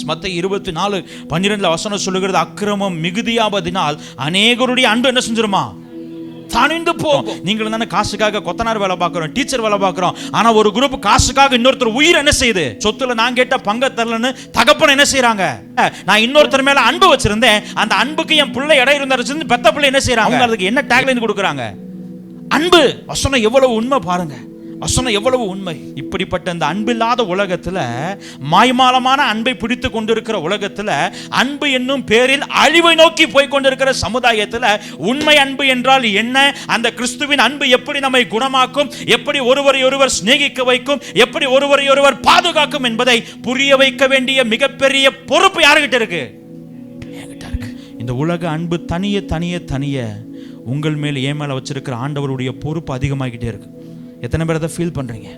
மத்தேயு 24:12 வசனம் சொல்லுகிறது, அக்கிரமம் மிகுதியாவதினால் அநேகருடைய அன்பு என்ன செஞ்சிருமா? தணிந்து போகும். நீங்களும் தானே காசுக்காக கொத்தனார் வேலை பார்க்கிறோம், டீச்சர் வேலை பார்க்கிறோம். ஆனா ஒரு குரூப் காசுக்காக இன்னொருத்தர் உயிர் என்ன செய்யுது? சொத்துல நான் கேட்ட பங்க தரலன்னு தகப்பன் என்ன செய்யறாங்க? நான் இன்னொருத்தர் மேல அன்பு வச்சிருந்தேன், அந்த அன்புக்கு என் பிள்ளை இடம் இருந்தாரு, பெத்த பிள்ளை என்ன செய்யறாங்க? அதுக்கு என்ன டேக்லைன் கொடுக்குறாங்க? அன்பு. வசனம் எவ்வளவு உண்மை பாருங்க, வசனம் எவ்வளவு உண்மை. இப்படிப்பட்ட இந்த அன்பில்லாத உலகத்துல, மாய்மாலமான அன்பை பிடித்து கொண்டிருக்கிற உலகத்துல, அன்பு என்னும் பேரில் அழிவை நோக்கி போய் கொண்டிருக்கிற சமுதாயத்துல உண்மை அன்பு என்றால் என்ன? அந்த கிறிஸ்துவின் அன்பு எப்படி நம்மை குணமாக்கும், எப்படி ஒருவரை ஒருவர் சிநேகிக்க வைக்கும், எப்படி ஒருவரை ஒருவர் பாதுகாக்கும் என்பதை புரிய வைக்க வேண்டிய மிகப்பெரிய பொறுப்பு யாருகிட்ட இருக்கு? என்கிட்ட இருக்கு. இந்த உலக அன்பு தனிய தனிய தனிய உங்கள் மேல் ஏன் மேல வச்சிருக்கிற ஆண்டவருடைய பொறுப்பு அதிகமாகிட்டே இருக்கு. எத்தனை பேர் அதை ஃபீல் பண்றீங்க?